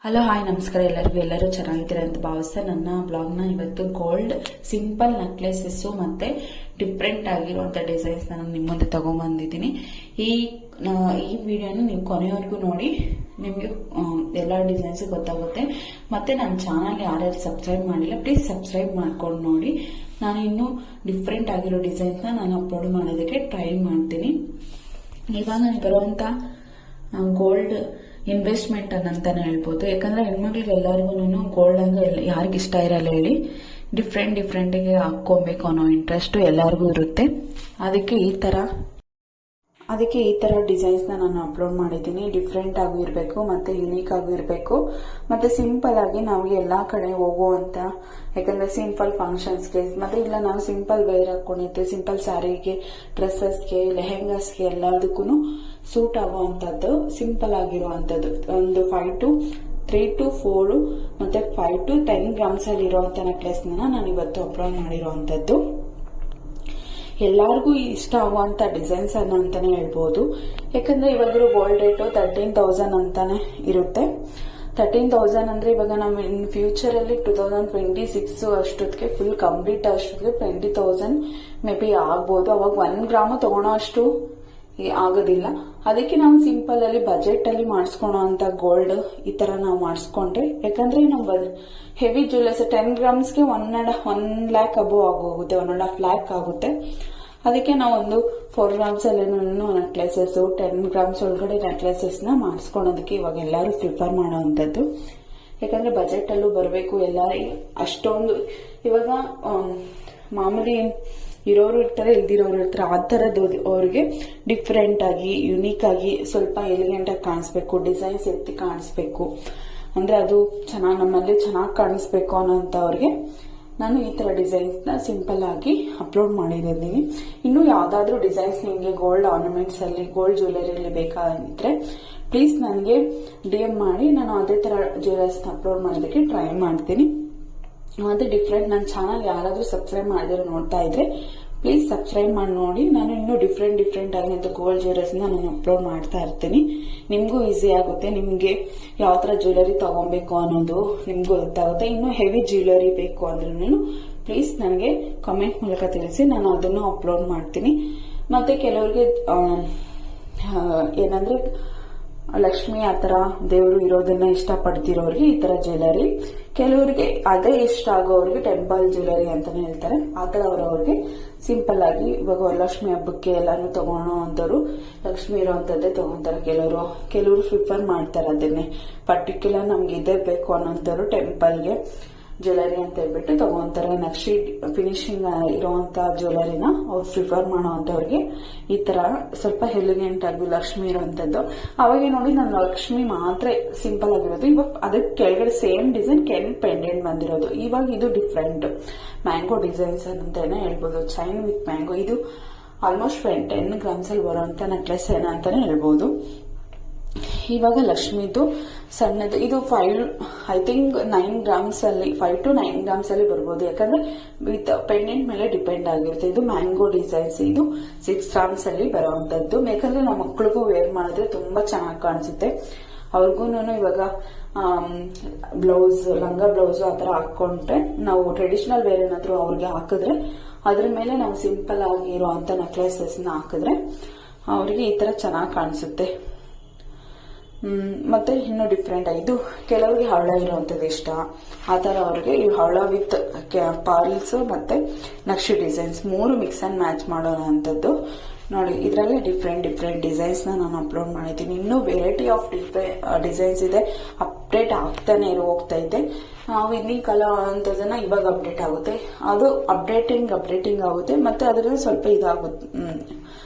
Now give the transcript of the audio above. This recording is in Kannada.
ಹಲೋ ಹಾಯ್ ನಮಸ್ಕಾರ ಎಲ್ಲರೂ ಚೆನ್ನಾಗಿದ್ದೀರಾ ಅಂತ ಭಾವಿಸ್ತಾ ನನ್ನ ಬ್ಲಾಗ್ನ ಇವತ್ತು ಗೋಲ್ಡ್ ಸಿಂಪಲ್ ನೆಕ್ಲೆಸಸ್ ಮತ್ತೆ ಡಿಫ್ರೆಂಟ್ ಆಗಿರುವಂಥ ಡಿಸೈನ್ಸ್ ನಾನು ನಿಮ್ಮ ಮುಂದೆ ತಗೊಂಡ್ಬಂದಿದ್ದೀನಿ. ಈ ವಿಡಿಯೋನ ನೀವು ಕೊನೆವರೆಗೂ ನೋಡಿ, ನಿಮಗೆ ಎಲ್ಲ ಡಿಸೈನ್ಸ್ ಗೊತ್ತಾಗುತ್ತೆ. ಮತ್ತೆ ನನ್ನ ಚಾನಲ್ ಯಾರ್ಯಾರು ಸಬ್ಸ್ಕ್ರೈಬ್ ಮಾಡಿಲ್ಲ ಪ್ಲೀಸ್ ಸಬ್ಸ್ಕ್ರೈಬ್ ಮಾಡ್ಕೊಂಡು ನೋಡಿ. ನಾನು ಇನ್ನೂ ಡಿಫ್ರೆಂಟ್ ಆಗಿರೋ ಡಿಸೈನ್ಸ್ನ ನಾನು ಅಪ್ಲೋಡ್ ಮಾಡೋದಕ್ಕೆ ಟ್ರೈ ಮಾಡ್ತೀನಿ. ಇವಾಗ ಬರುವಂಥ ಗೋಲ್ಡ್ ಇನ್ವೆಸ್ಟ್ಮೆಂಟ್ ಅಂತಾನೆ ಹೇಳ್ಬೋದು. ಯಾಕಂದ್ರೆ ಹೆಣ್ಮಕ್ಳಿಗೆ ಎಲ್ಲರಿಗೂ ಗೋಲ್ಡ್ ಅಂದ್ರೆ ಯಾರಿಗೆ ಇಷ್ಟ ಇರಲ್ಲ ಹೇಳಿ. ಡಿಫ್ರೆಂಟ್ ಗೆ ಹಾಕೊಬೇಕು ಅನ್ನೋ ಇಂಟ್ರೆಸ್ಟ್ ಎಲ್ಲರಿಗೂ ಇರುತ್ತೆ. ಅದಕ್ಕೆ ಈ ತರ ಡಿಸೈನ್ಸ್ ನಾನು ಅಪ್ಲೋಡ್ ಮಾಡಿದ್ದೀನಿ. ಡಿಫ್ರೆಂಟ್ ಆಗಿ ಇರಬೇಕು ಮತ್ತೆ ಯುನೀಕ್ ಆಗಿ ಇರಬೇಕು ಮತ್ತೆ ಸಿಂಪಲ್ ಆಗಿ ನಾವು ಎಲ್ಲಾ ಕಡೆ ಹೋಗುವಂತ, ಯಾಕಂದ್ರೆ ಸಿಂಪಲ್ ಫಂಕ್ಷನ್ಸ್ಗೆ ಮತ್ತೆ ಇಲ್ಲ ನಾವು ಸಿಂಪಲ್ ವೇರ್ ಹಾಕೊಂಡಿರ್ತೀವಿ, ಸಿಂಪಲ್ ಸ್ಯಾರಿಗೆ, ಡ್ರೆಸ್ಸಸ್ಗೆ, ಲೆಹೆಂಗಾಸ್ಗೆ ಎಲ್ಲದಕ್ಕೂ ಸೂಟ್ ಆಗುವಂತದ್ದು ಸಿಂಪಲ್ ಆಗಿರುವಂತದ್ದು. ಒಂದು 3 to 4 ಮತ್ತೆ 5 to 10 ಗ್ರಾಮ್ಸ್ ಅಲ್ಲಿ ಇರುವಂತ ನೆಕ್ಲೆಸ್ ನಾನು ಇವತ್ತು ಅಪ್ಲೋಡ್ ಮಾಡಿರುವಂತದ್ದು. ಎಲ್ಲರಿಗೂ ಇಷ್ಟ ಆಗುವಂತ ಡಿಸೈನ್ಸ್ ಅಂತಾನೆ ಹೇಳ್ಬೋದು. ಯಾಕಂದ್ರೆ ಇವಾಗ ಗೋಲ್ಡ್ ರೇಟ್ 13,000 ಅಂತಾನೆ ಇರುತ್ತೆ. 13,000 ಅಂದ್ರೆ ಇವಾಗ ನಾವು ಇನ್ ಫ್ಯೂಚರ್ ಅಲ್ಲಿ 2026 ಅಷ್ಟೊತ್ತಿಗೆ ಫುಲ್ ಕಂಪ್ಲೀಟ್ ಅಷ್ಟೊತ್ತಿಗೆ 20,000 ಮೇ ಬಿ ಆಗ್ಬೋದು. ಅವಾಗ 1 ಗ್ರಾಮ್ ತಗೊಳೋ ಅಷ್ಟು ಆಗೋದಿಲ್ಲ. ಅದಕ್ಕೆ ನಾವು ಸಿಂಪಲ್ ಅಲ್ಲಿ ಬಜೆಟ್ ಅಲ್ಲಿ ಮಾಡಿಸ್ಕೊಳೋ ಅಂತ ಗೋಲ್ಡ್ ಈ ತರ ನಾವು ಮಾಡಿಸ್ಕೊಂಡ್ರೆ, ಯಾಕಂದ್ರೆ ನಾವು ಹೆವಿ ಜ್ಯುವೆಲ್ಲರ್ಸ್ 10 ಗ್ರಾಮ್ಸ್ಗೆ 1 lakh ಅಬೋ ಆಗೋಗುತ್ತೆ, 1.5 lakh ಆಗುತ್ತೆ. ಅದಕ್ಕೆ ನಾವು ಒಂದು 4 ಗ್ರಾಮ್ಸ್ ಅಲ್ಲಿ ನೆಕ್ಲೆಸಸ್, 10 ಗ್ರಾಮ್ಸ್ ಒಳಗಡೆ ನೆಕ್ಲೆಸಸ್ ನ ಮಾಡಿಸ್ಕೊಳೋದಕ್ಕೆ ಇವಾಗ ಎಲ್ಲರೂ ಪ್ರಿಫರ್ ಮಾಡೋವಂಥದ್ದು. ಯಾಕಂದ್ರೆ ಬಜೆಟ್ ಅಲ್ಲೂ ಬರಬೇಕು ಎಲ್ಲರಿಗೆ. ಅಷ್ಟೊಂದು ಇವಾಗ ಮಾಮೂಲಿ ಇರೋರು ಇರ್ತಾರೆ, ಇಲ್ದಿರೋರು ಇರ್ತಾರೆ. ಆ ತರದ್ದು ಅವ್ರಿಗೆ ಡಿಫ್ರೆಂಟ್ ಆಗಿ ಯುನೀಕ್ ಆಗಿ ಸ್ವಲ್ಪ ಎಲಿಗೆಂಟ್ ಆಗಿ ಕಾಣಿಸ್ಬೇಕು, ಡಿಸೈನ್ಸ್ ಎತ್ತಿ ಕಾಣಿಸ್ಬೇಕು, ಅಂದ್ರೆ ಅದು ನಮ್ಮಲ್ಲಿ ಚೆನ್ನಾಗಿ ಕಾಣಿಸ್ಬೇಕು ಅನ್ನೋಂಥವ್ರಿಗೆ ನಾನು ಈ ತರ ಡಿಸೈನ್ಸ್ ನ ಸಿಂಪಲ್ ಆಗಿ ಅಪ್ಲೋಡ್ ಮಾಡಿದ್ದೀನಿ. ಇನ್ನು ಯಾವ್ದಾದ್ರು ಡಿಸೈನ್ಸ್ ನಿಮ್ಗೆ ಗೋಲ್ಡ್ ಆರ್ನಮೆಂಟ್ಸ್ ಅಲ್ಲಿ, ಗೋಲ್ಡ್ ಜ್ಯುವೆಲರಿಯಲ್ಲಿ ಬೇಕಾಗಿದ್ರೆ ಪ್ಲೀಸ್ ನನಗೆ DM ಮಾಡಿ, ನಾನು ಅದೇ ತರ ಜ್ಯುವೆಲರ್ಸ್ ನ ಅಪ್ಲೋಡ್ ಮಾಡೋದಕ್ಕೆ ಟ್ರೈ ಮಾಡ್ತೀನಿ. ಮತ್ತೆ ಡಿಫ್ರೆಂಟ್ ನನ್ನ ಚಾನಲ್ ಯಾರಾದ್ರೂ ಸಬ್ಸ್ಕ್ರೈಬ್ ಮಾಡಿದ್ರೆ ನೋಡ್ತಾ ಇದ್ರೆ ಪ್ಲೀಸ್ ಸಬ್ಸ್ಕ್ರೈಬ್ ಮಾಡಿ ನೋಡಿ. ನಾನು ಇನ್ನೂ ಡಿಫ್ರೆಂಟ್ ಆಗಿರೋ ಗೋಲ್ಡ್ ಜ್ಯುವೆಲರ್ಸ್ ನಾನು ಅಪ್ಲೋಡ್ ಮಾಡ್ತಾ ಇರ್ತೀನಿ. ನಿಮ್ಗೂ ಈಸಿ ಆಗುತ್ತೆ, ನಿಮ್ಗೆ ಯಾವ ತರ ಜ್ಯುವೆಲರಿ ತಗೊಬೇಕು ಅನ್ನೋದು ನಿಮ್ಗೂ ಗೊತ್ತಾಗುತ್ತೆ. ಇನ್ನು ಹೆವಿ ಜ್ಯುವೆಲರಿ ಬೇಕು ಅಂದ್ರೂ ಪ್ಲೀಸ್ ನನಗೆ ಕಾಮೆಂಟ್ ಮೂಲಕ ತಿಳಿಸಿ, ನಾನು ಅದನ್ನು ಅಪ್ಲೋಡ್ ಮಾಡ್ತೀನಿ. ಮತ್ತೆ ಕೆಲವರಿಗೆ ಏನಂದ್ರೆ ಲಕ್ಷ್ಮಿ ಆತರ ದೇವರು ಇರೋದನ್ನ ಇಷ್ಟ ಪಡ್ತಿರೋರಿಗೆ ಈ ತರ ಜ್ಯುವೆಲರಿ, ಕೆಲವರಿಗೆ ಅದೇ ಇಷ್ಟ ಆಗೋರಿಗೆ ಟೆಂಪಲ್ ಜ್ಯುವೆಲರಿ ಅಂತಾನೆ ಹೇಳ್ತಾರೆ. ಆತರ ಅವ್ರಿಗೆ ಸಿಂಪಲ್ ಆಗಿ ಇವಾಗ ವರಲಕ್ಷ್ಮಿ ಹಬ್ಬಕ್ಕೆ ಎಲ್ಲಾನು ತಗೊಳೋ ಅಂತವ್ರು ಲಕ್ಷ್ಮಿ ಇರೋಂಥದ್ದೇ ತಗೊಂತಾರೆ. ಕೆಲವರು ಪ್ರಿಫರ್ ಮಾಡ್ತಾರೆ ಅದನ್ನೇ. ಪರ್ಟಿಕ್ಯುಲರ್ ನಮ್ಗೆ ಇದೇ ಬೇಕು ಅನ್ನೋಂಥವ್ರು ಟೆಂಪಲ್ಗೆ ಜ್ಯುವೆಲರಿ ಅಂತ ಹೇಳ್ಬಿಟ್ಟು ತಗೊಂತಾರೆ. ನಕ್ಷಿ ಫಿನಿಶಿಂಗ್ ಇರುವಂತ ಜ್ಯುವೆಲರಿನ ಅವ್ರು ಪ್ರಿಫರ್ ಮಾಡೋವಂಥವ್ರಿಗೆ ಈ ತರ ಸ್ವಲ್ಪ ಎಲಿಗೆಂಟ್ ಆಗಿ ಲಕ್ಷ್ಮಿ ಇರುವಂತದ್ದು. ಅವಾಗ ನೋಡಿ ನಾನು ಲಕ್ಷ್ಮಿ ಮಾತ್ರ ಸಿಂಪಲ್ ಆಗಿರೋದು. ಇವಾಗ ಅದಕ್ಕೆ ಕೆಳಗಡೆ ಸೇಮ್ ಡಿಸೈನ್ ಪೆಂಡೆಂಟ್ ಬಂದಿರೋದು. ಇವಾಗ ಇದು ಡಿಫ್ರೆಂಟ್ ಮ್ಯಾಂಗೋ ಡಿಸೈನ್ಸ್ ಅಂತಾನೆ ಹೇಳ್ಬೋದು. ಚೈನ್ ವಿತ್ ಮ್ಯಾಂಗೋ, ಇದು ಆಲ್ಮೋಸ್ಟ್ 10 ಗ್ರಾಮ್ಸ್ ಅಲ್ಲಿ ಬರುವಂತ ನೆಕ್ಲೆಸ್ ಅಂತಾನೆ ಹೇಳ್ಬೋದು. ಇವಾಗ ಲಕ್ಷ್ಮಿದು ಸಣ್ಣದು, ಇದು 9 ಗ್ರಾಮ್ಸ್ ಅಲ್ಲಿ 5 to 9 ಗ್ರಾಮ್ಸ್ ಅಲ್ಲಿ ಬರ್ಬೋದು. ಯಾಕಂದ್ರೆ ವಿತ್ ಪೆಂಡೆಂಟ್ ಮೇಲೆ ಡಿಪೆಂಡ್ ಆಗಿರುತ್ತೆ. ಇದು ಮ್ಯಾಂಗೋ ಡಿಸೈನ್ಸ್, ಇದು 6 ಗ್ರಾಮ್ಸ್ ಅಲ್ಲಿ ಬರುವಂತದ್ದು. ಯಾಕಂದ್ರೆ ನಮ್ಮ ಮಕ್ಕಳಿಗೂ ವೇರ್ ಮಾಡಿದ್ರೆ ತುಂಬಾ ಚೆನ್ನಾಗಿ ಕಾಣಿಸುತ್ತೆ. ಅವ್ರಿಗೂ ಇವಾಗ ಬ್ಲೌಸ್, ಲಂಗ ಬ್ಲೌಸ್ ಆತರ ಹಾಕೊಂಡ್ರೆ, ನಾವು ಟ್ರೆಡಿಷನಲ್ ವೇರ್ ಏನಾದ್ರು ಅವ್ರಿಗೆ ಹಾಕಿದ್ರೆ ಅದ್ರ ಮೇಲೆ ನಾವು ಸಿಂಪಲ್ ಆಗಿ ಇರುವಂತ ನೆಕ್ಲೆಸಸ್ ನ ಹಾಕಿದ್ರೆ ಅವ್ರಿಗೆ ಈ ತರ ಚೆನ್ನಾಗಿ ಕಾಣಿಸುತ್ತೆ. ಮತ್ತೆ ಇನ್ನು ಡಿಫ್ರೆಂಟ್ ಇದು ಕೆಲವರಿಗೆ ಹವಳ ಇರುವಂತದ್ದು ಇಷ್ಟ. ಆತರ ಅವ್ರಿಗೆ ಈ ಹವಳ ವಿತ್ ಪಾರ್ಲ್ಸ್ ಮತ್ತೆ Naqvi designs 3 mix and match ಮಾಡೋಂಥದ್ದು ನೋಡಿ. ಇದ್ರಲ್ಲಿ ಡಿಫ್ರೆಂಟ್ ಡಿಸೈನ್ಸ್ ನಾನು ಅಪ್ಲೋಡ್ ಮಾಡಿದ್ದೀನಿ. ಇನ್ನೂ ವೆರೈಟಿ ಆಫ್ ಡಿಸೈನ್ಸ್ ಇದೆ, ಅಪ್ಡೇಟ್ ಆಗ್ತಾನೆ ಹೋಗ್ತಾ ಇದೆ. ವಿನ್ನಿಂಗ್ ಕಲರ್ ಅಂತದನ್ನ ಇವಾಗ ಅಪ್ಡೇಟ್ ಆಗುತ್ತೆ, ಅದು ಅಪ್ಡೇಟಿಂಗ್ ಆಗುತ್ತೆ. ಮತ್ತೆ ಅದರಲ್ಲಿ ಸ್ವಲ್ಪ ಇದಾಗುತ್ತೆ.